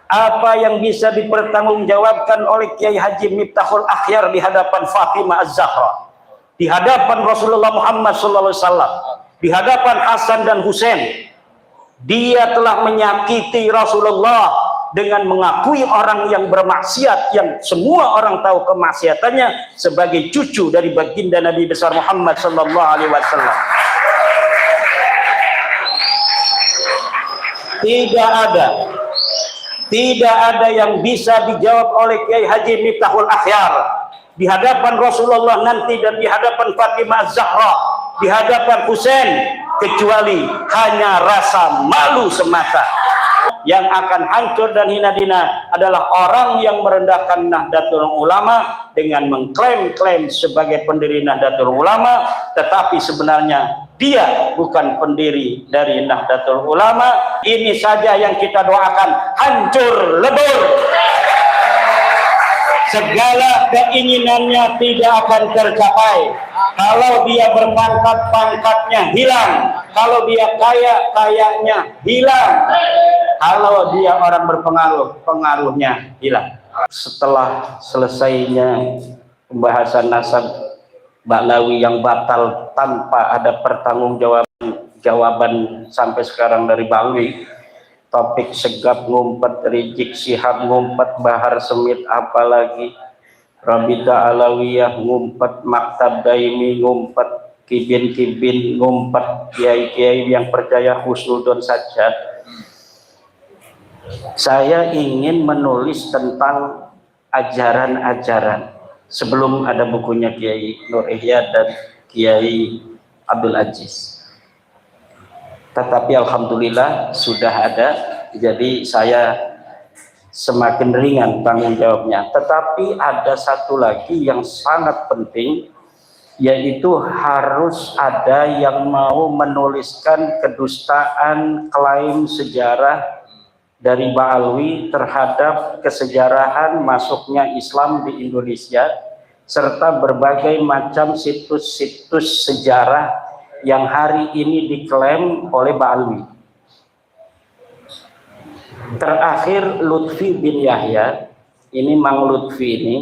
Apa yang bisa dipertanggungjawabkan oleh Kiai Haji Miftahul Akhyar di hadapan Fatimah Az-Zahra, di hadapan Rasulullah Muhammad SAW, di hadapan Hasan dan Husain? Dia telah menyakiti Rasulullah dengan mengakui orang yang bermaksiat, yang semua orang tahu kemaksiatannya, sebagai cucu dari baginda Nabi besar Muhammad SAW. Tidak ada yang bisa dijawab oleh Kiai Haji Miftahul Akhyar di hadapan Rasulullah nanti dan di hadapan Fatimah Az-Zahra, di hadapan Husain, kecuali hanya rasa malu semata. Yang akan hancur dan hina dina adalah orang yang merendahkan Nahdlatul Ulama dengan mengklaim-klaim sebagai pendiri Nahdlatul Ulama, tetapi sebenarnya dia bukan pendiri dari Nahdlatul Ulama. Ini saja yang kita doakan, hancur lebur. Segala keinginannya tidak akan tercapai. Kalau dia berpangkat, pangkatnya hilang. Kalau dia kaya, kayanya hilang. Kalau dia orang berpengaruh, pengaruhnya hilang. Setelah selesainya pembahasan nasab Ba'lawi yang batal tanpa ada pertanggungjawaban sampai sekarang dari Ba'lawi, topik Segap ngumpet, Rizik Syihab ngumpet, Bahar Semit apalagi, Rabita Alawiyah ngumpet, Maktab Daimi ngumpet, Kibin-kibin ngumpet, kiai-kiai yang percaya husnudon saja. Saya ingin menulis tentang ajaran-ajaran sebelum ada bukunya Kiai Nur Ihya dan Kiai Abdul Aziz. Tetapi alhamdulillah sudah ada, jadi saya semakin ringan tanggung jawabnya. Tetapi ada satu lagi yang sangat penting, yaitu harus ada yang mau menuliskan kedustaan klaim sejarah dari Ba'alwi terhadap kesejarahan masuknya Islam di Indonesia, serta berbagai macam situs-situs sejarah yang hari ini diklaim oleh Ba'alwi. Terakhir Lutfi bin Yahya, ini Mang Lutfi ini,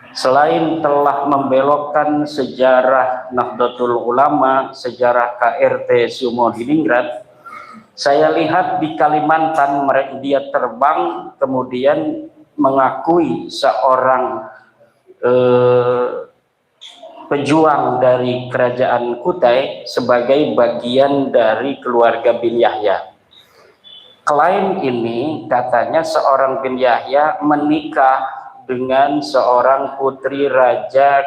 selain telah membelokkan sejarah Nahdlatul Ulama, sejarah KRT Sumodiningrat, saya lihat di Kalimantan dia terbang kemudian mengakui seorang pejuang dari kerajaan Kutai sebagai bagian dari keluarga bin Yahya. Klaim ini katanya seorang bin Yahya menikah dengan seorang putri Raja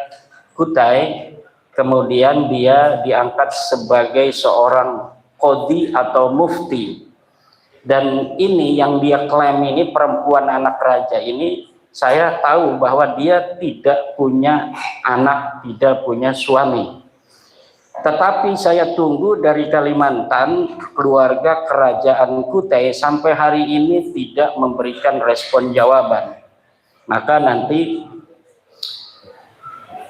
Kutai, kemudian dia diangkat sebagai seorang qadhi atau mufti, dan ini yang dia klaim ini, perempuan anak raja ini, saya tahu bahwa dia tidak punya anak, tidak punya suami. Tetapi saya tunggu dari Kalimantan, keluarga kerajaan Kutai sampai hari ini tidak memberikan respon jawaban. Maka nanti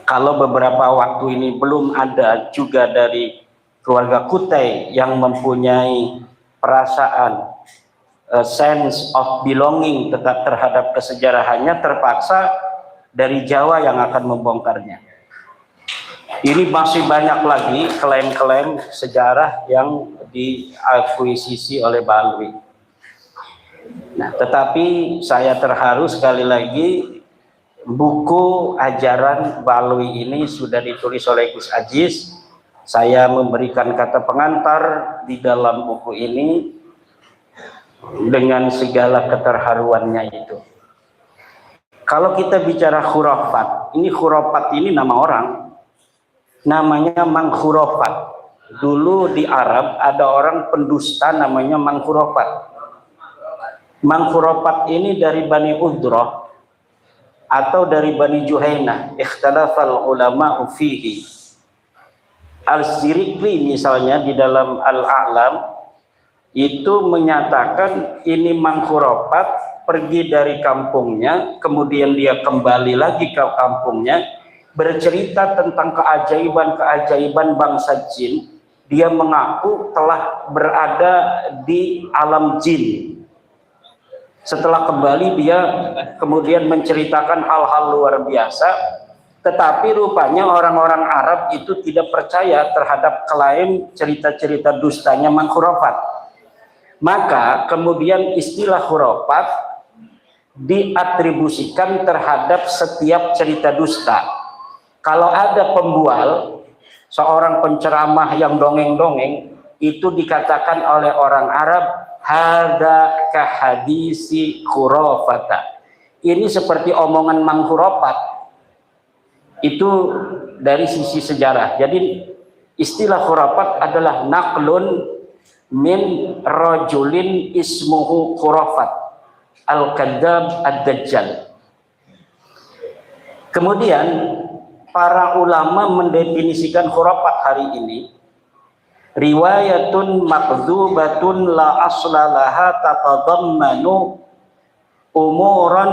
kalau beberapa waktu ini belum ada juga dari keluarga Kutai yang mempunyai perasaan sense of belonging tetap terhadap kesejarahannya, terpaksa dari Jawa yang akan membongkarnya. Ini masih banyak lagi klaim-klaim sejarah yang diakuisisi oleh Ba'alwi. Nah, tetapi saya terharu sekali lagi, buku ajaran Ba'alwi ini sudah ditulis oleh Gus Aziz. Saya memberikan kata pengantar di dalam buku ini dengan segala keterharuannya itu. Kalau kita bicara khurafat, ini nama orang, namanya Mang Khurafat. Dulu di Arab ada orang pendusta namanya Mang Khurafat. Mang Khurafat ini dari Bani Udrah atau dari Bani Juhainah, ikhtalafal ulama'u fihi. Al-Sirikli misalnya di dalam Al-A'lam itu menyatakan ini Mang Khurafat pergi dari kampungnya, kemudian dia kembali lagi ke kampungnya, bercerita tentang keajaiban-keajaiban bangsa jin. Dia mengaku telah berada di alam jin. Setelah kembali dia kemudian menceritakan hal-hal luar biasa, tetapi rupanya orang-orang Arab itu tidak percaya terhadap klaim cerita-cerita dustanya Mang Khurafat. Maka kemudian istilah khurafat diatribusikan terhadap setiap cerita dusta. Kalau ada pembual, seorang penceramah yang dongeng-dongeng, itu dikatakan oleh orang Arab hada kahadisi khurafata. Ini seperti omongan Mang Khurafat. Itu dari sisi sejarah. Jadi istilah khurafat adalah naqlun min rajulin ismuhu khurafat al-kadzab ad-dajjal. Kemudian para ulama mendefinisikan khurafat hari ini riwayatun makdzubatun la aslalaha tatadammanu umuran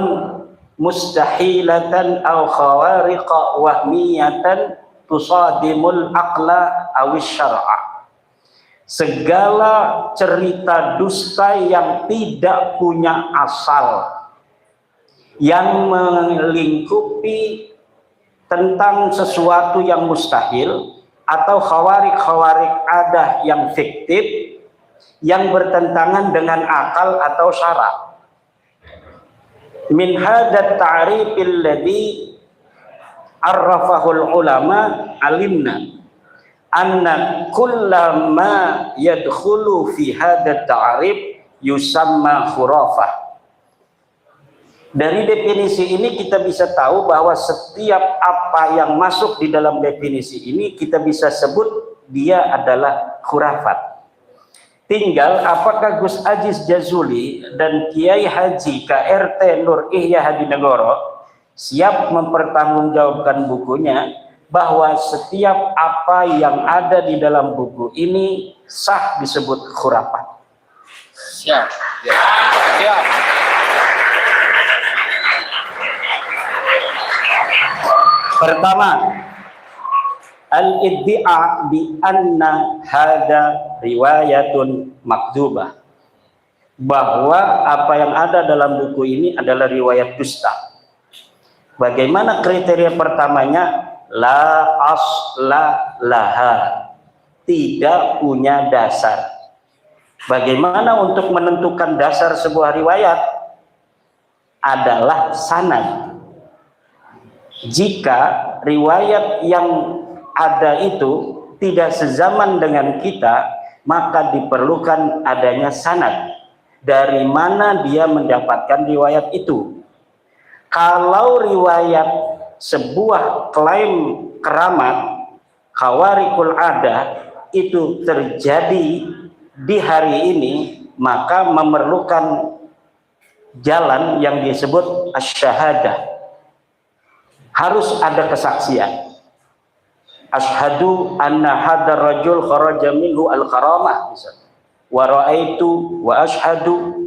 mustahilatan aw khawariqa wahmiyatan tusadimul aqla awis syar'a. Segala cerita dusta yang tidak punya asal, yang melingkupi tentang sesuatu yang mustahil, atau khawarik-khawarik adah yang fiktif yang bertentangan dengan akal atau syara. Min hadat ta'rifil ladzi arrafahul ulama alimna anna kullama yadkhulu fi hadat ta'rif yusamma khurafah. Dari definisi ini kita bisa tahu bahwa setiap apa yang masuk di dalam definisi ini kita bisa sebut dia adalah khurafat. Tinggal apakah Gus Aziz Jazuli dan Kiai Haji KRT Nur Ihya Hadinegoro siap mempertanggungjawabkan bukunya bahwa setiap apa yang ada di dalam buku ini sah disebut khurafat. Siap. Siap. Pertama, al-iddia bi anna hada riwayatun makdzubah, bahwa apa yang ada dalam buku ini adalah riwayat dusta. Bagaimana kriteria pertamanya? La asla laha, tidak punya dasar. Bagaimana untuk menentukan dasar sebuah riwayat? Adalah sanad. Jika riwayat yang ada itu tidak sezaman dengan kita, maka diperlukan adanya sanad. Dari mana dia mendapatkan riwayat itu? Kalau riwayat sebuah klaim keramat, khawarikul adah, itu terjadi di hari ini, maka memerlukan jalan yang disebut asy-syahadah. Harus ada kesaksian. Ashhadu anna hadar rajul kharaja minhu al-karamah, wa ra'aitu wa ashhadu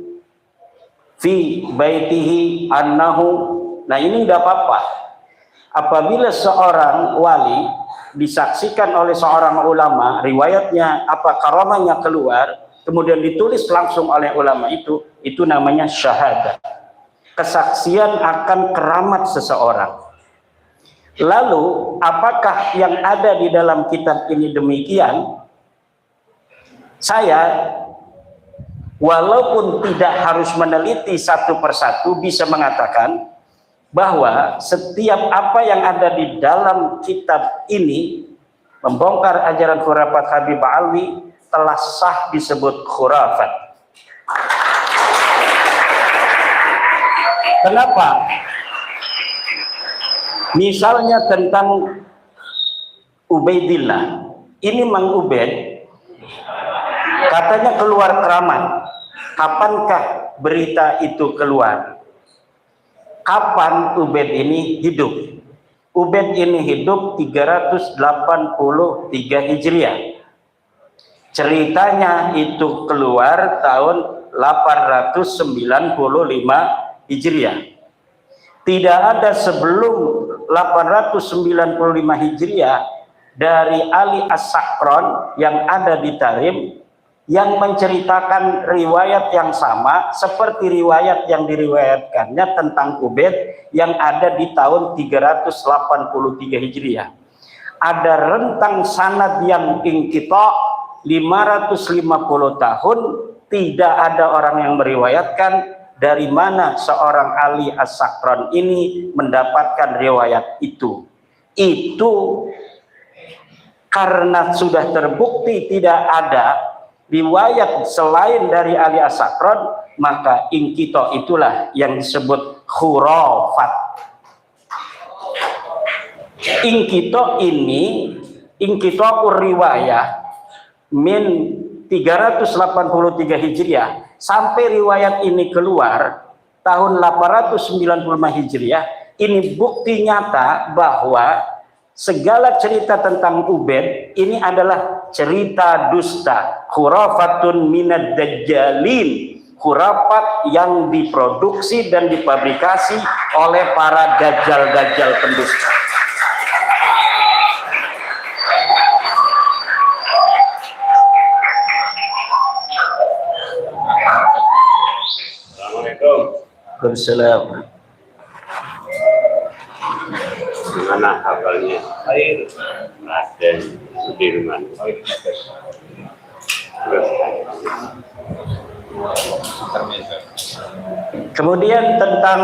fi baitihi annahu. Nah, ini enggak apa-apa. Apabila seorang wali disaksikan oleh seorang ulama, riwayatnya apa karamahnya keluar, kemudian ditulis langsung oleh ulama itu namanya syahadah. Kesaksian akan keramat seseorang. Lalu apakah yang ada di dalam kitab ini demikian? Saya walaupun tidak harus meneliti satu persatu bisa mengatakan bahwa setiap apa yang ada di dalam kitab ini membongkar ajaran khurafat Habib Alwi telah sah disebut khurafat. Kenapa? Misalnya tentang Ubaidillah, ini Mang Ubaid katanya keluar keramat. Kapankah berita itu keluar? Kapan Ubaid ini hidup? Ubaid ini hidup 383 Hijriah. Ceritanya itu keluar tahun 895 Hijriah. Tidak ada sebelum 895 Hijriah dari Ali As-Sakron yang ada di Tarim yang menceritakan riwayat yang sama seperti riwayat yang diriwayatkannya tentang Ubaid yang ada di tahun 383 Hijriah. Ada rentang sanad yang inqita 550 tahun, tidak ada orang yang meriwayatkan dari mana seorang Ali As-Sakran ini mendapatkan riwayat itu. Itu karena sudah terbukti tidak ada riwayat selain dari Ali As-Sakran, maka inqita itulah yang disebut khurafat. Inqita ini, inqita riwayah min 383 Hijriah sampai riwayat ini keluar tahun 895 Hijriah. Ini bukti nyata bahwa segala cerita tentang Ubaid ini adalah cerita dusta, khurafatun minad dajjalin, khurafat yang diproduksi dan dipabrikasi oleh para dajjal-dajjal pendusta. Assalamualaikum. Mana hafalnya? Raden Sudirman. Kemudian tentang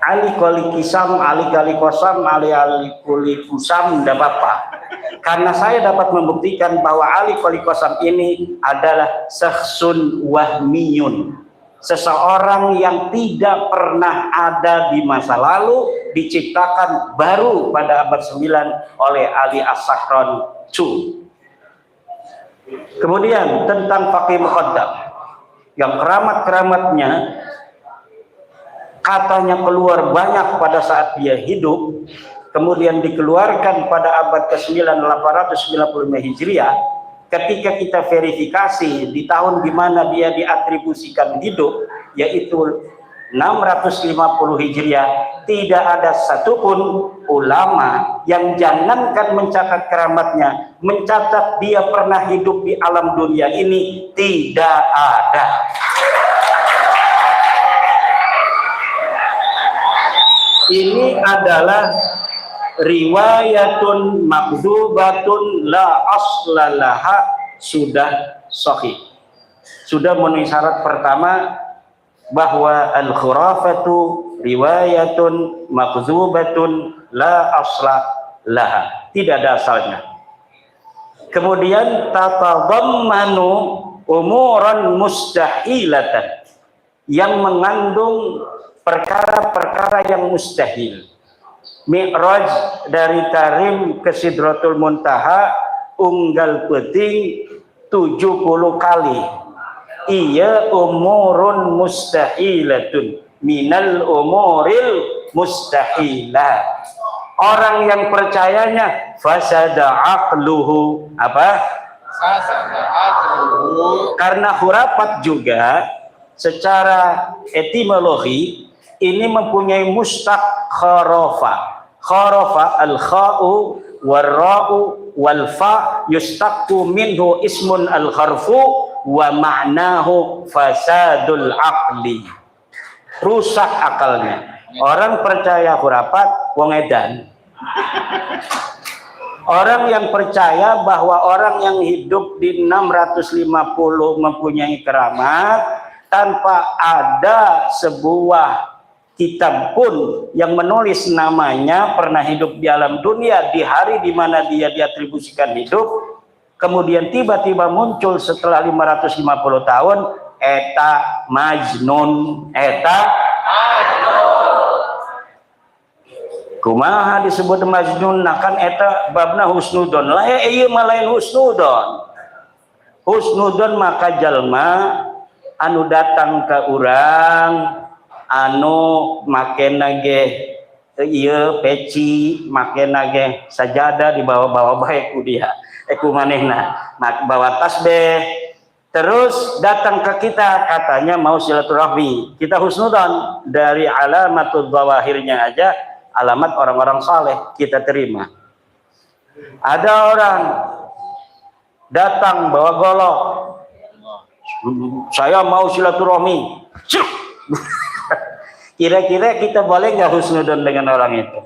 Ali Koli Kisam, Ali Kali Kosam, Ali Kuli Kusam, tidak apa-apa. Karena saya dapat membuktikan bahwa Ali Koli Kosam ini adalah syakhsun wahmiyun, seseorang yang tidak pernah ada di masa lalu, diciptakan baru pada abad 9 oleh Ali As-Sakran II. Kemudian tentang Faqih Muqaddam yang keramat-keramatnya katanya keluar banyak pada saat dia hidup, kemudian dikeluarkan pada abad ke-9 895 Hijriah. Ketika kita verifikasi di tahun di mana dia diatribusikan hidup, yaitu 650 Hijriah, tidak ada satupun ulama yang jangankan mencatat keramatnya, mencatat dia pernah hidup di alam dunia ini, tidak ada. Ini adalah riwayatun makdzubatun la aslalaha, sudah sahih, sudah memenuhi syarat pertama bahwa al-khurafatu riwayatun makdzubatun la aslalaha, tidak ada asalnya. Kemudian tatadammanu umuran mustahilatan, yang mengandung perkara-perkara yang mustahil. Mi'raj dari Tarim ke Sidratul Muntaha unggal peting 70 kali. Iya umurun mustahilatun minal umuril mustahilat. Orang yang percayanya fasada aqluhu, apa? Fasada aqluhu. Karena khurafat juga secara etimologi ini mempunyai mustaq kharafa. Kharafa al-kha'u wal-ra'u wal-fa yustaqqu minhu ismun al-kharfu wa ma'nahu fasadul aqli. Rusak akalnya. Orang percaya khurafat wong edan. Orang yang percaya bahwa orang yang hidup di 650 mempunyai keramat tanpa ada sebuah kitab pun yang menulis namanya pernah hidup di alam dunia di hari di mana dia diatribusikan hidup, kemudian tiba-tiba muncul setelah 550 tahun, eta majnun, eta kumaha disebut majnun, nah kan eta babna husnudon lah, iya malain husnudon. Husnudon maka jalma anu datang ke urang, anu make nage ieu peci, make nage sajadah di bawah-bawah bae ku dia. Ku manehna bawa tasbih. Terus datang ke kita katanya mau silaturahmi. Kita husnudan, dari alamatul zawahirnya aja alamat orang-orang saleh kita terima. Ada orang datang bawa golok, saya mau silaturahmi. Kira-kira kita boleh nggak husnudon dengan orang itu?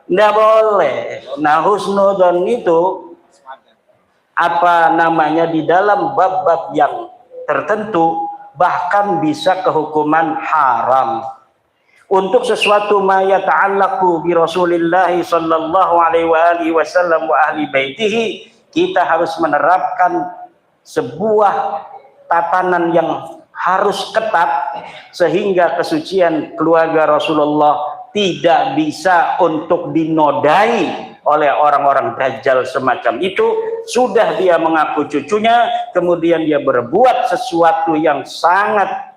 Nggak boleh. Nah, husnudon itu apa namanya di dalam bab-bab yang tertentu bahkan bisa kehukuman haram. Untuk sesuatu ma yata'allaqu bi Rasulillah sallallahu alaihi wasallam wa ahli baitihi, kita harus menerapkan sebuah tatanan yang harus ketat sehingga kesucian keluarga Rasulullah tidak bisa untuk dinodai oleh orang-orang dajjal semacam itu. Sudah dia mengaku cucunya, kemudian dia berbuat sesuatu yang sangat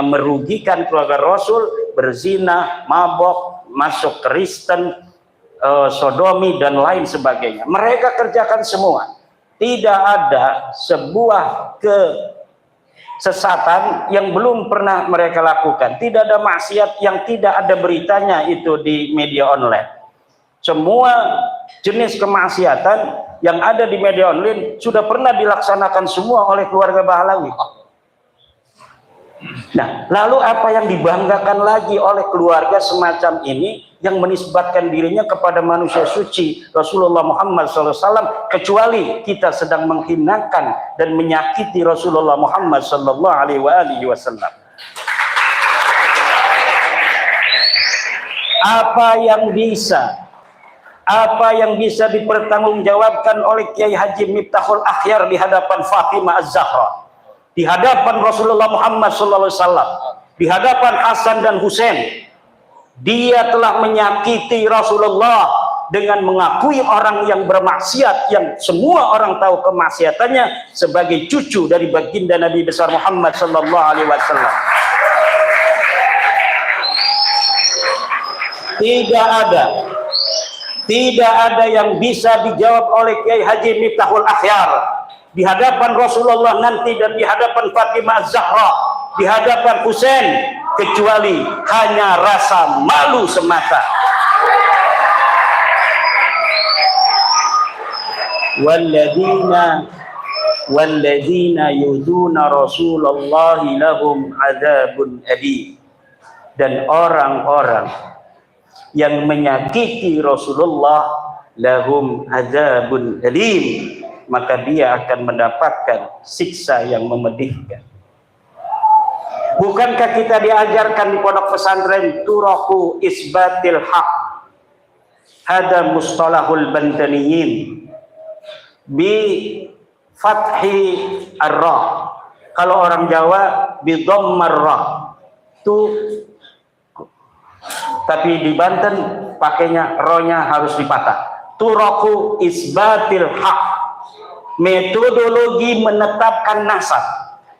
merugikan keluarga Rasul, berzina, mabok, masuk Kristen, sodomi dan lain sebagainya. Mereka kerjakan semua. Tidak ada sebuah kesesatan yang belum pernah mereka lakukan. Tidak ada maksiat yang tidak ada beritanya itu di media online. Semua jenis kemaksiatan yang ada di media online sudah pernah dilaksanakan semua oleh keluarga Bahlawi. Nah, lalu apa yang dibanggakan lagi oleh keluarga semacam ini yang menisbatkan dirinya kepada manusia suci Rasulullah Muhammad SAW, kecuali kita sedang menghinakan dan menyakiti Rasulullah Muhammad SAW. Apa yang bisa dipertanggungjawabkan oleh Kiai Haji Miftahul Akhyar di hadapan Fatimah Az-Zahra, di hadapan Rasulullah Muhammad SAW, di hadapan Hasan dan Husain, dia telah menyakiti Rasulullah dengan mengakui orang yang bermaksiat, yang semua orang tahu kemaksiatannya, sebagai cucu dari baginda Nabi besar Muhammad SAW. Tidak ada yang bisa dijawab oleh Kiai Haji Miftahul Akhyar di hadapan Rasulullah nanti dan di hadapan Fatimah Az-Zahra, di hadapan Husain, kecuali hanya rasa malu semata. Walladzina yuduna Rasulullah lahum adzabun adim. Dan orang-orang yang menyakiti Rasulullah lahum adzabun adim, maka dia akan mendapatkan siksa yang memedihkan. Bukankah kita diajarkan di pondok pesantren turaku isbatil haq, hada mustalahul bantaniyin bi fathi ar-ra, kalau orang Jawa bi dhammar ra tu, tapi di Banten pakainya ronya harus dipatah. Turaku isbatil haq, metodologi menetapkan nasab,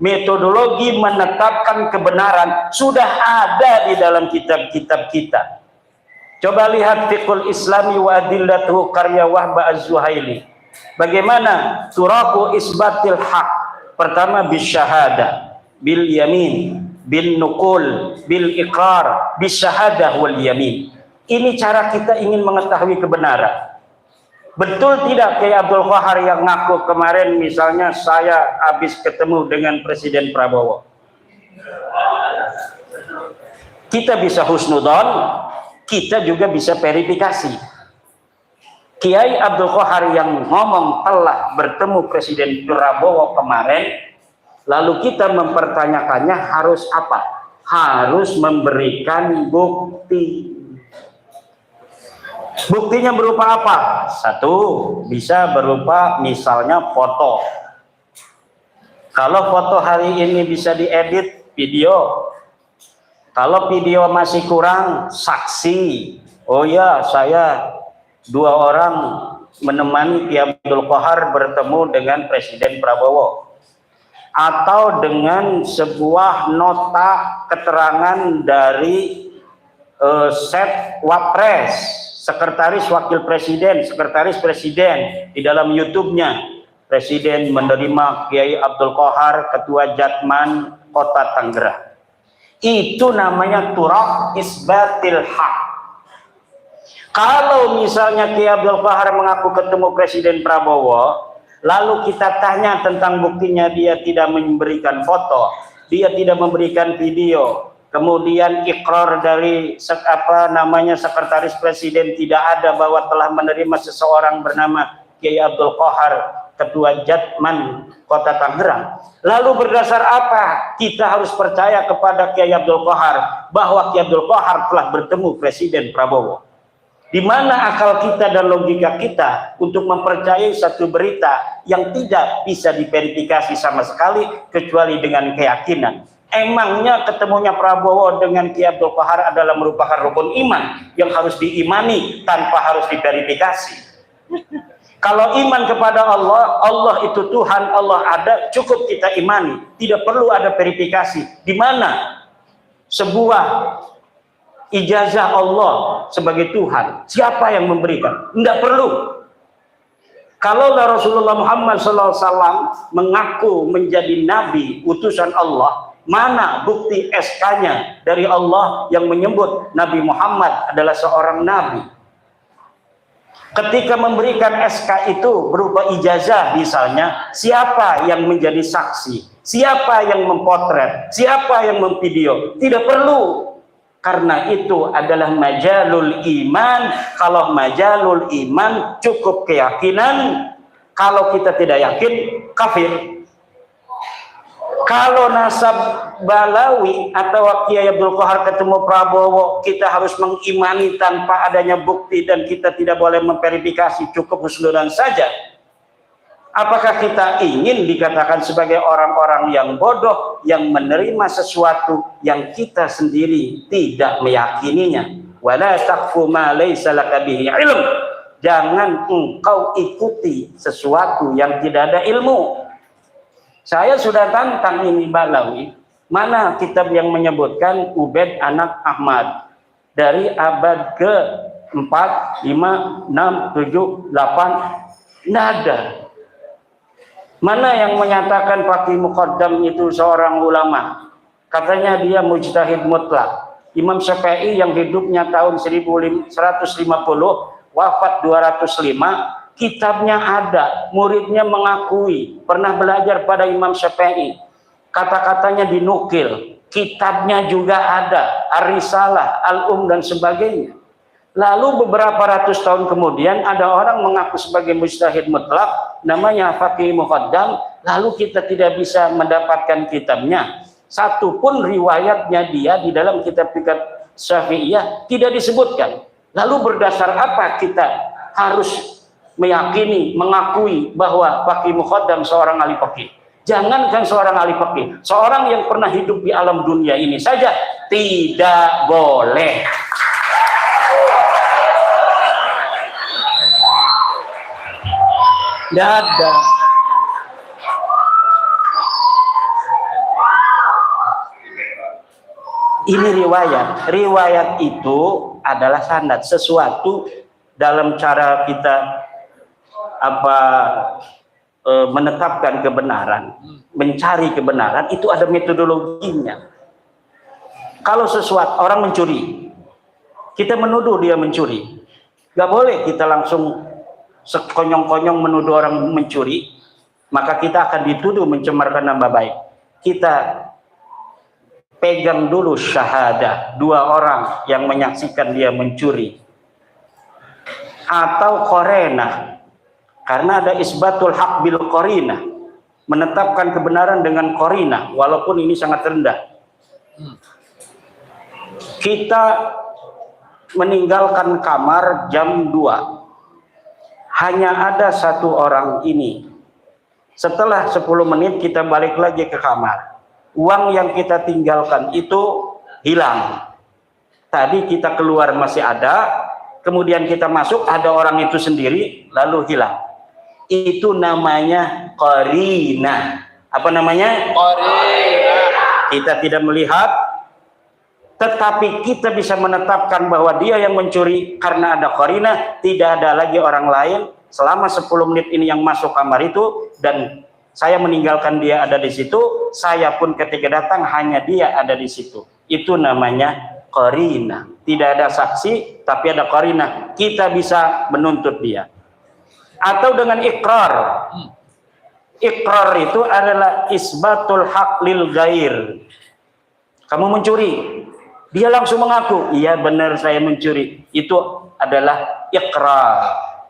metodologi menetapkan kebenaran sudah ada di dalam kitab-kitab kita. Coba lihat Fiqhul Islami wa Adillatuhu karya Wahba Az-Zuhaili. Bagaimana turaku isbatil haq? Pertama bisyahada, bil yamin, bil nukul, bil iqrar, bisyahadah wal yamin. Ini cara kita ingin mengetahui kebenaran. Betul tidak kayak Abdul Qahar yang ngaku kemarin, misalnya saya habis ketemu dengan Presiden Prabowo. Kita bisa husnudon, kita juga bisa verifikasi. Kiai Abdul Qahar yang ngomong telah bertemu Presiden Prabowo kemarin, lalu kita mempertanyakannya harus apa? Harus memberikan bukti. Buktinya berupa apa? Satu, bisa berupa misalnya foto. Kalau foto hari ini bisa diedit video. Kalau video masih kurang, saksi. Oh ya, saya 2 orang menemani Kiai Abdul Qahar bertemu dengan Presiden Prabowo. Atau dengan sebuah nota keterangan dari set Wapres, Sekretaris Wakil Presiden, Sekretaris Presiden, di dalam YouTube-nya, Presiden menerima Kiai Abdul Qahar, Ketua Jatman Kota Tangerang. Itu namanya turaq isbatil haq. Kalau misalnya Kiai Abdul Qahar mengaku ketemu Presiden Prabowo, lalu kita tanya tentang buktinya, dia tidak memberikan foto, dia tidak memberikan video, kemudian ikrar dari sekretaris presiden tidak ada bahwa telah menerima seseorang bernama Kiai Abdul Qahar, Ketua Jatman Kota Tangerang. Lalu berdasar apa kita harus percaya kepada Kiai Abdul Qahar bahwa Kiai Abdul Qahar telah bertemu Presiden Prabowo? Di mana akal kita dan logika kita untuk mempercayai satu berita yang tidak bisa diverifikasi sama sekali kecuali dengan keyakinan? Emangnya ketemunya Prabowo dengan Kiai Abdul Qahar adalah merupakan rukun iman yang harus diimani tanpa harus diverifikasi? Kalau iman kepada Allah, Allah itu Tuhan, Allah ada, cukup kita imani, tidak perlu ada verifikasi. Di mana sebuah ijazah Allah sebagai Tuhan, siapa yang memberikan? Tidak perlu. Kalau Rasulullah Muhammad SAW mengaku menjadi nabi utusan Allah, mana bukti SK-nya dari Allah yang menyebut Nabi Muhammad adalah seorang nabi? Ketika memberikan SK itu berupa ijazah misalnya, siapa yang menjadi saksi? Siapa yang mempotret? Siapa yang memvideo? Tidak perlu. Karena itu adalah majalul iman. Kalau majalul iman cukup keyakinan. Kalau kita tidak yakin, kafir. Kalau nasab Balawi atau Kiai Abdul Qahar ketemu Prabowo, kita harus mengimani tanpa adanya bukti dan kita tidak boleh memverifikasi, cukup husnudzon saja. Apakah kita ingin dikatakan sebagai orang-orang yang bodoh yang menerima sesuatu yang kita sendiri tidak meyakininya? Wala taqfu ma laysa laka bihi ilm. Jangan engkau ikuti sesuatu yang tidak ada ilmu. Saya sudah tantang ini Balawi, mana kitab yang menyebutkan Ubaid anak Ahmad dari abad ke-4, 5, 6, 7, 8, tidak ada. Mana yang menyatakan Faqih Muqaddam itu seorang ulama? Katanya dia mujtahid mutlak. Imam Syafi'i yang hidupnya tahun 1150, wafat 205, kitabnya ada, muridnya mengakui pernah belajar pada Imam Syafi'i, kata-katanya dinukil, kitabnya juga ada, Ar-Risalah, Al-Um dan sebagainya. Lalu beberapa ratus tahun kemudian ada orang mengaku sebagai mujtahid mutlak, namanya Faqih Muqaddam, lalu kita tidak bisa mendapatkan kitabnya. Satu pun riwayatnya dia di dalam kitab fikih Syafi'iyah tidak disebutkan. Lalu berdasar apa kita harus meyakini, mengakui bahwa Faqih Muqaddam seorang ahli fikih? Jangankan seorang ahli fikih, seorang yang pernah hidup di alam dunia ini saja tidak boleh. Tidak ada. Ini riwayat itu adalah sanad, sesuatu dalam cara kita menetapkan kebenaran, mencari kebenaran itu ada metodologinya. Kalau sesuatu orang mencuri, kita menuduh dia mencuri, nggak boleh kita langsung sekonyong-konyong menuduh orang mencuri, maka kita akan dituduh mencemarkan nama baik. Kita pegang dulu syahadah dua orang yang menyaksikan dia mencuri, atau qarinah, karena ada isbatul haq bil qarinah, menetapkan kebenaran dengan qarinah walaupun ini sangat rendah. Kita meninggalkan kamar jam 2, hanya ada satu orang ini. Setelah 10 menit kita balik lagi ke kamar, uang yang kita tinggalkan itu hilang. Tadi kita keluar masih ada, kemudian kita masuk ada orang itu sendiri lalu hilang. Itu namanya qarinah. Apa namanya? Qarinah. Kita tidak melihat, tetapi kita bisa menetapkan bahwa dia yang mencuri karena ada qarinah, tidak ada lagi orang lain. Selama 10 menit ini yang masuk kamar itu, dan saya meninggalkan dia ada di situ, saya pun ketika datang hanya dia ada di situ. Itu namanya qarinah. Tidak ada saksi tapi ada qarinah, kita bisa menuntut dia. Atau dengan ikrar, Iqrar itu adalah isbatul haq lil ghair. Kamu mencuri, dia langsung mengaku, iya benar saya mencuri. Itu adalah iqrar,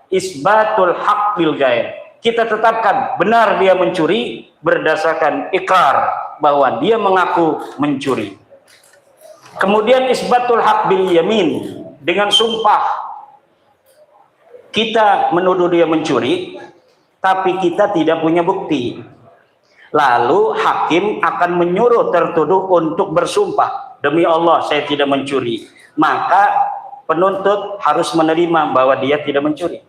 isbatul haq lil ghair. Kita tetapkan benar dia mencuri berdasarkan iqrar, bahwa dia mengaku mencuri. Kemudian isbatul haq bil yamin, dengan sumpah. Kita menuduh dia mencuri, tapi kita tidak punya bukti. Lalu hakim akan menyuruh tertuduh untuk bersumpah, demi Allah saya tidak mencuri. Maka penuntut harus menerima bahwa dia tidak mencuri,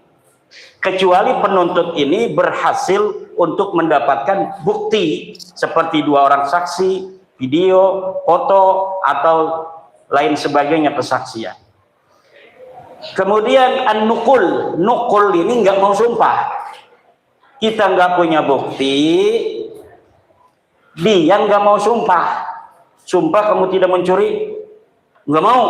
kecuali penuntut ini berhasil untuk mendapatkan bukti seperti 2 orang saksi, video, foto, atau lain sebagainya kesaksian. Kemudian an-nukul, nukul ini nggak mau sumpah. Kita nggak punya bukti, dia nggak mau sumpah. Sumpah kamu tidak mencuri, nggak mau.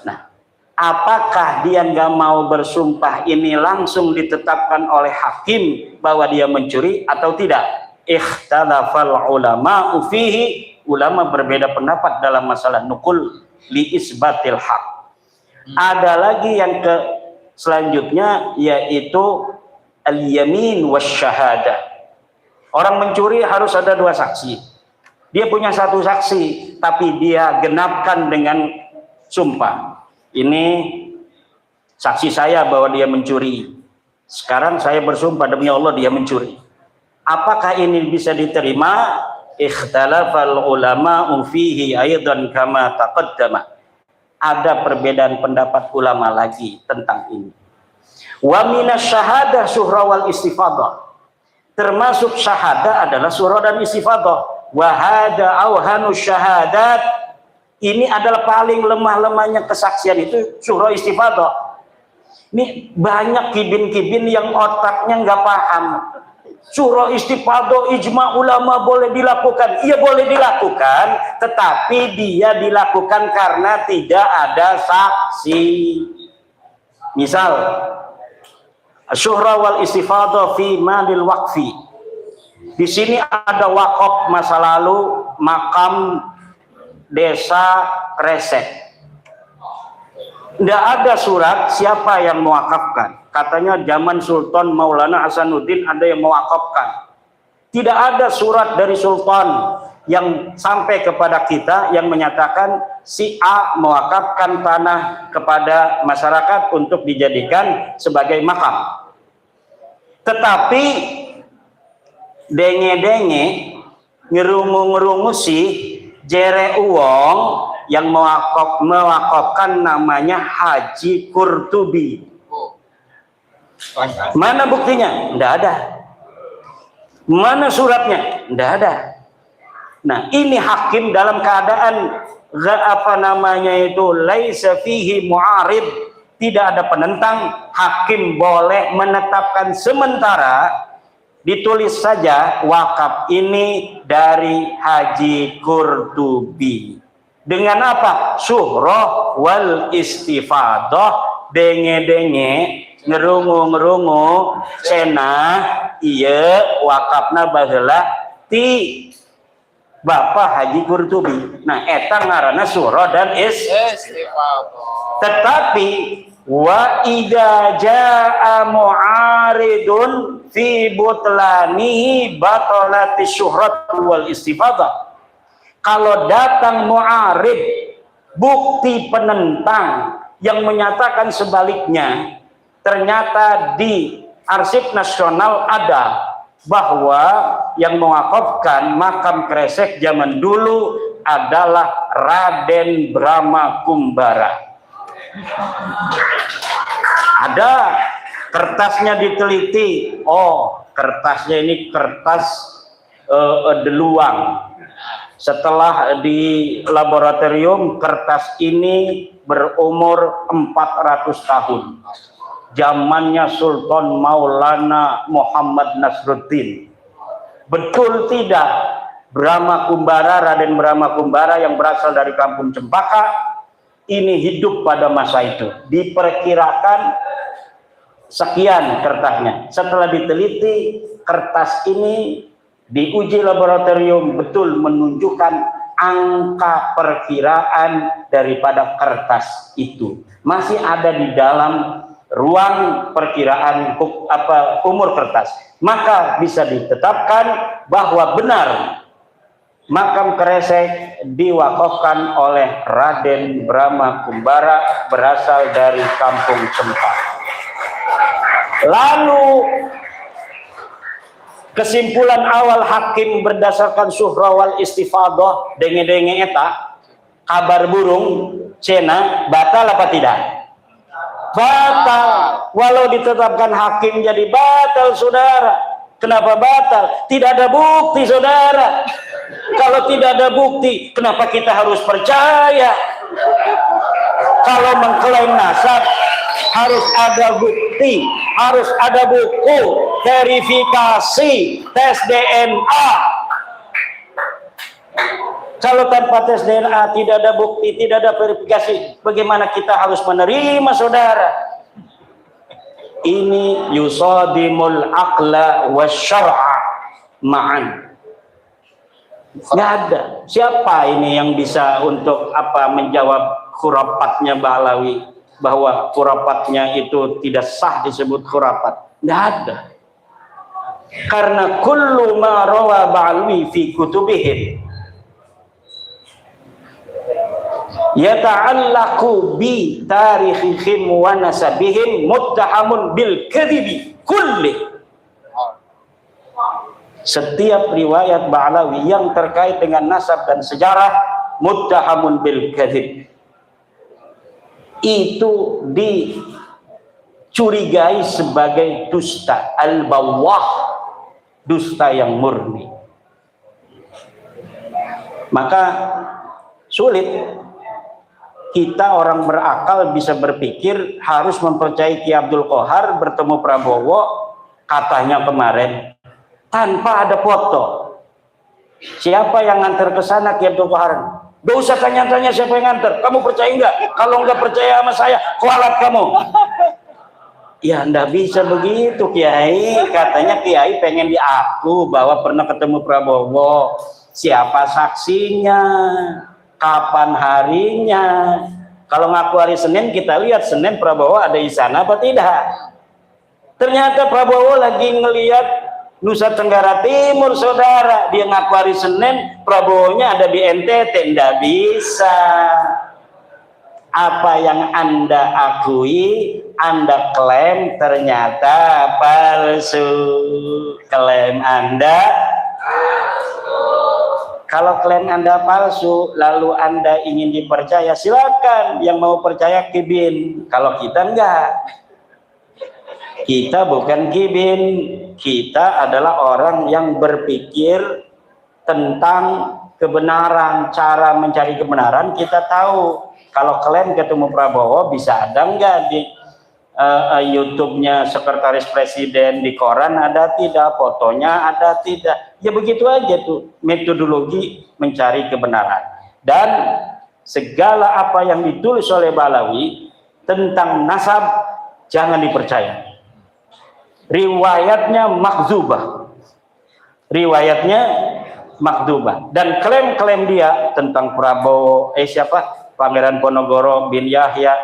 Nah, apakah dia nggak mau bersumpah ini langsung ditetapkan oleh hakim bahwa dia mencuri atau tidak? Ikhtalafal ulama fihi, ulama berbeda pendapat dalam masalah nukul li isbatil haq. Ada lagi yang selanjutnya, yaitu al-yamin wasyahadah. Orang mencuri harus ada 2 saksi. Dia punya 1 saksi, tapi dia genapkan dengan sumpah. Ini saksi saya bahwa dia mencuri. Sekarang saya bersumpah demi Allah dia mencuri. Apakah ini bisa diterima? Ikhtalafal ulama'u fihi aidan kama taqaddama. Ada perbedaan pendapat ulama lagi tentang ini. Wa minas syahadah syuhra wal istifadah. Termasuk syahadah adalah syuhra dan istifadah. Wa hada awhanu syahadat. Ini adalah paling lemah-lemahnya kesaksian itu syuhra istifadah. Ini banyak kibin-kibin yang otaknya nggak paham. Syuhra istifadah, ijma ulama boleh dilakukan. Iya boleh dilakukan, tetapi dia dilakukan karena tidak ada saksi. Misal, syuhra wal istifadah fi malil waqfi. Di sini ada wakaf masa lalu, makam desa Kresek. Tidak ada surat siapa yang mewakafkan. Katanya zaman Sultan Maulana Hasanuddin ada yang mewakafkan. Tidak ada surat dari Sultan yang sampai kepada kita yang menyatakan si A mewakafkan tanah kepada masyarakat untuk dijadikan sebagai makam. Tetapi denge-denge ngerungu-ngerungu si jere uwong yang mewakafkan namanya Haji Qurtubi. Mana buktinya? Tidak ada. Mana suratnya? Tidak ada. Nah, ini hakim dalam keadaan laisa fihi mu'arid, tidak ada penentang, hakim boleh menetapkan sementara, ditulis saja wakaf ini dari Haji Qurtubi. Dengan apa? Syuhrah wal istifadah, denge-denge ngerungu-ngerungu cenah iya wakafna baheula ti Bapak Haji Qurtubi. Nah, eta ngaranna syuhrah dan istifadah. Tetapi wa idza jaa mu'aridun fi butlanihi batalati syuhrat wal istifadah. Kalau datang mu'arid, bukti penentang yang menyatakan sebaliknya, ternyata di arsip nasional ada bahwa yang mewakafkan makam Kresek zaman dulu adalah Raden Brahma Kumbara. Ada kertasnya diteliti, oh kertasnya ini kertas deluang. Setelah di laboratorium, kertas ini berumur 400 tahun. Zamannya Sultan Maulana Muhammad Nasruddin. Betul tidak? Brahma Kumbara, Raden Brahma Kumbara yang berasal dari kampung Cempaka, ini hidup pada masa itu. Diperkirakan sekian kertasnya. Setelah diteliti, kertas ini diuji laboratorium betul menunjukkan angka perkiraan daripada kertas itu masih ada di dalam ruang perkiraan umur kertas, maka bisa ditetapkan bahwa benar makam Kresek diwakafkan oleh Raden Brahma Kumbara berasal dari kampung Cempak. Lalu kesimpulan awal hakim berdasarkan suhrawal istifadah denge-denge eta kabar burung cena batal apa tidak? Batal. Walau ditetapkan hakim jadi batal, saudara. Kenapa batal? Tidak ada bukti, saudara. Kalau tidak ada bukti, kenapa kita harus percaya? Kalau mengklaim nasab harus ada bukti, harus ada buku, verifikasi, tes DNA. Kalau tanpa tes DNA tidak ada bukti, tidak ada verifikasi, bagaimana kita harus menerima, saudara? Ini yusadimul aqla wasyar'a ma'an. Nggak ada. Siapa ini yang bisa untuk menjawab khurafat-nya Ba'alawi, bahwa khurafatnya itu tidak sah disebut khurafat? Nggak ada. Karena kullu ma rawa Ba'alawi fi kutubihim yata'allaqu bi tarikhihim wa nasabihim muttahamun bil kadhibi kulli. Setiap riwayat Ba'alawi yang terkait dengan nasab dan sejarah muttahamun bil kadhib, itu dicurigai sebagai dusta al-bawwah, dusta yang murni. Maka sulit kita orang berakal bisa berpikir harus mempercayai Ki Abdul Qahar bertemu Prabowo katanya kemarin tanpa ada foto. Siapa yang nganter ke sana Ki Abdul Qahar? Gak usah tanya-tanya siapa yang nganter. Kamu percaya enggak? Kalau enggak percaya sama saya, kualat kamu. Ya enggak bisa begitu, Kiai. Katanya Kiai pengen diaku bahwa pernah ketemu Prabowo. Siapa saksinya? Kapan harinya? Kalau ngaku hari Senin, kita lihat Senin Prabowo ada di sana apa tidak? Ternyata Prabowo lagi ngelihat Nusa Tenggara Timur, saudara. Dia ngaku hari Senin, Prabowo-nya ada di NTT. Tidak bisa. Apa yang Anda akui, Anda klaim, ternyata palsu. Klaim Anda Kalau klaim Anda palsu, lalu Anda ingin dipercaya, silakan. Yang mau percaya kibin. Kalau kita enggak. Kita bukan kibin. Kita adalah orang yang berpikir tentang kebenaran, cara mencari kebenaran. Kita tahu. Kalau klaim ketemu Prabowo, bisa ada enggak di YouTube-nya sekretaris presiden, di koran ada tidak, fotonya ada tidak. Ya begitu aja tuh metodologi mencari kebenaran. Dan segala apa yang ditulis oleh Ba'alawi tentang nasab jangan dipercaya. Riwayatnya makdzubah. Riwayatnya makdzubah. Dan klaim-klaim dia tentang Prabowo, Pangeran Ponorogo bin Yahya,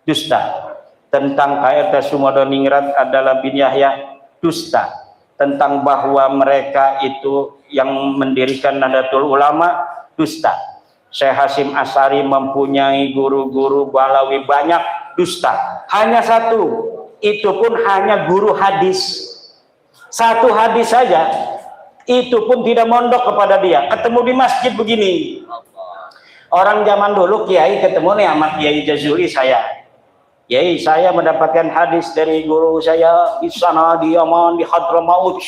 dusta. Tentang KRT Sumodoningrat adalah bin Yahya, dusta. Tentang bahwa mereka itu yang mendirikan Nahdlatul Ulama, dusta. Syekh Hasyim Asy'ari mempunyai guru-guru Ba'alawi banyak, dusta. Hanya satu, itu pun hanya guru hadis. Satu hadis saja, itu pun tidak mondok kepada dia. Ketemu di masjid begini. Orang zaman dulu Kiai ketemu nih sama Kiai Jazuli saya. Kiai, saya mendapatkan hadis dari guru saya di sana di Yaman, di Hadramaut.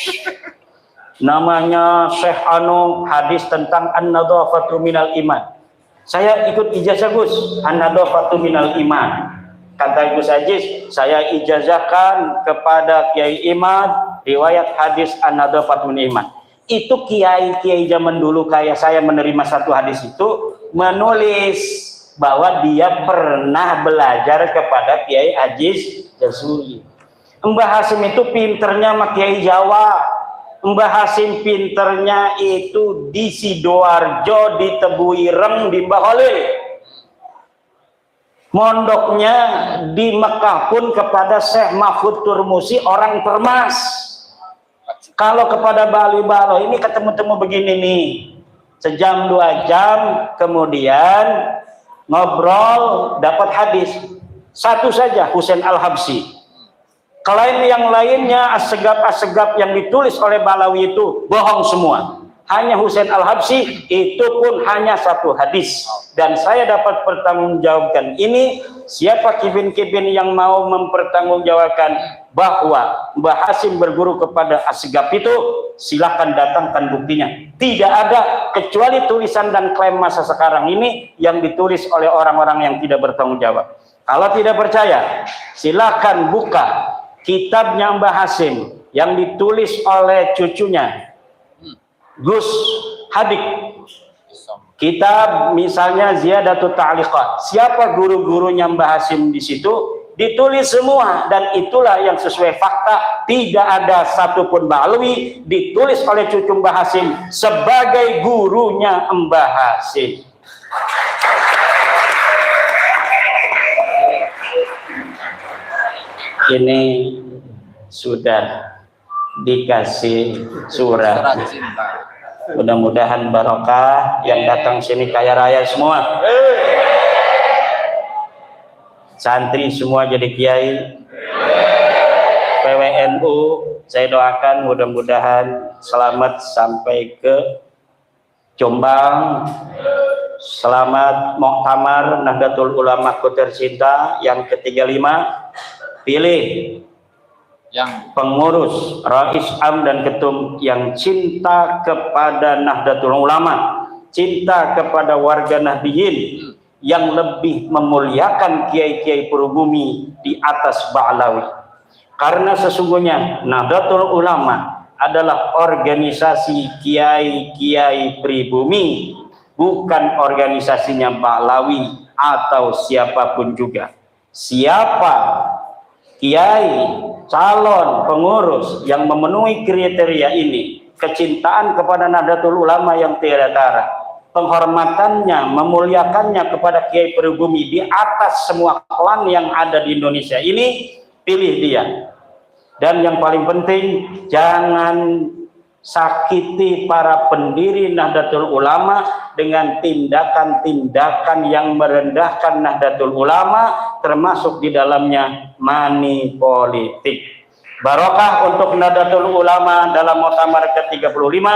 Namanya Syekh Anu, hadis tentang an-nadhafatu minal iman. Saya ikut ijazah Gus, an-nadhafatu minal iman. Kata Gus Aziz, saya ijazahkan kepada Kiai Imad riwayat hadis an-nadhafatu minal iman. Itu kiai-kiai zaman dulu kayak saya menerima satu hadis itu menulis bahwa dia pernah belajar kepada Kiai Aziz Jazuli. Mbah Hasyim itu pinternya sama Kiai Jawa. Mbah Hasim pinternya itu di Sidoarjo, di Tebuireng, di Mbah Holil. Mondoknya di Mekah pun kepada Syekh Mahfud Turmusi orang Termas. Kalau kepada Bali Balo ini ketemu-temu begini nih, sejam 2 jam kemudian ngobrol dapat hadis satu saja, Husain Al-Habsyi. Klaim yang lainnya asegap-asegap yang ditulis oleh Balawi itu bohong semua. Hanya Husain Al-Habsyi itu pun hanya satu hadis. Dan saya dapat pertanggungjawabkan ini. Siapa kibin-kibin yang mau mempertanggungjawabkan bahwa Mbah Hasim berguru kepada asegap itu, silakan datangkan buktinya. Tidak ada kecuali tulisan dan klaim masa sekarang ini yang ditulis oleh orang-orang yang tidak bertanggung jawab. Kalau tidak percaya, silakan buka kitabnya Mbah Hasim yang ditulis oleh cucunya Gus Hadik. Kitab misalnya Ziyadatut Ta'liqat. Siapa guru-gurunya Mbah Hasim di situ? Ditulis semua, dan itulah yang sesuai fakta. Tidak ada satupun Balawi ditulis oleh cucu Mbah Hasim sebagai gurunya Mbah Hasim. Ini sudah dikasih surat. Mudah-mudahan barokah, yang datang sini kaya raya semua. Santri semua jadi kiai. PWNU saya doakan mudah-mudahan selamat sampai ke Jombang. Selamat Muktamar Nahdlatul Ulama ku tercinta yang ke-35. Pilih yang pengurus, rais am dan ketum yang cinta kepada Nahdlatul Ulama, cinta kepada warga Nahdiyin, yang lebih memuliakan kiai-kiai pribumi di atas Ba'lawi. Karena sesungguhnya Nahdlatul Ulama adalah organisasi kiai-kiai pribumi, bukan organisasinya Ba'lawi atau siapapun juga. Siapa kiai, calon pengurus yang memenuhi kriteria ini, kecintaan kepada Nahdlatul Ulama yang tiada tara, penghormatannya, memuliakannya kepada kiai pribumi di atas semua klan yang ada di Indonesia ini, pilih dia. Dan yang paling penting, jangan sakiti para pendiri Nahdlatul Ulama dengan tindakan-tindakan yang merendahkan Nahdlatul Ulama, termasuk di dalamnya money politik. Barokah untuk Nahdlatul Ulama dalam Muktamar ke-35.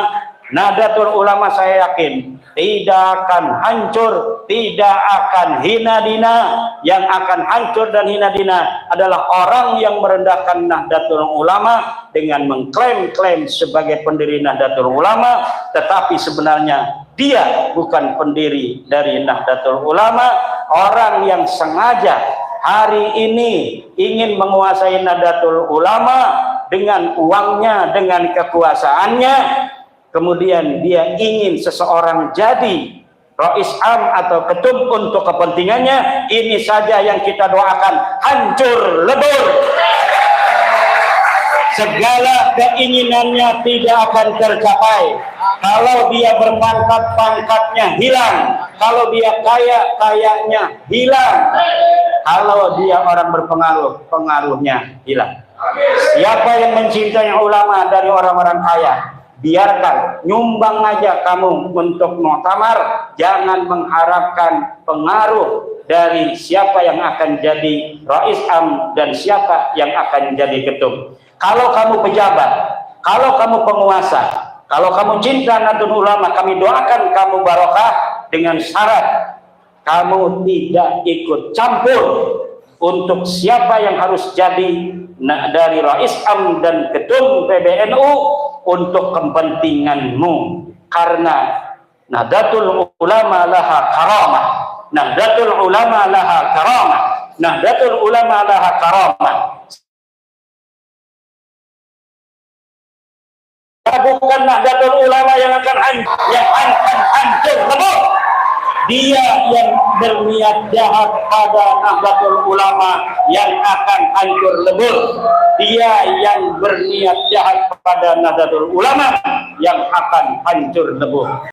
Nahdlatul Ulama saya yakin tidak akan hancur, tidak akan hina dina. Yang akan hancur dan hina dina adalah orang yang merendahkan Nahdlatul Ulama dengan mengklaim-klaim sebagai pendiri Nahdlatul Ulama, tetapi sebenarnya dia bukan pendiri dari Nahdlatul Ulama. Orang yang sengaja hari ini ingin menguasai Nahdlatul Ulama dengan uangnya, dengan kekuasaannya, kemudian dia ingin seseorang jadi rais am atau ketum untuk kepentingannya, ini saja yang kita doakan hancur lebur. Segala keinginannya tidak akan tercapai. Kalau dia berpangkat, pangkatnya hilang. Kalau dia kaya, kayanya hilang. Kalau dia orang berpengaruh, pengaruhnya hilang. Siapa yang mencintai ulama dari orang-orang kaya, biarkan, nyumbang aja kamu untuk muktamar, jangan mengharapkan pengaruh dari siapa yang akan jadi rais am dan siapa yang akan jadi ketum. Kalau kamu pejabat, kalau kamu penguasa, kalau kamu cinta Nahdlatul Ulama, kami doakan kamu barokah dengan syarat kamu tidak ikut campur untuk siapa yang harus jadi dari rais am dan ketum PBNU untuk kepentinganmu, karena Nahdlatul Ulama laha karamah, Nahdlatul Ulama laha karamah, Nahdlatul Ulama laha karamah. Bukan Nahdlatul Ulama yang akan hancur lebur. Dia yang berniat jahat pada Nahdlatul Ulama yang akan hancur lebur. Dia yang berniat jahat pada Nahdlatul Ulama yang akan hancur lebur.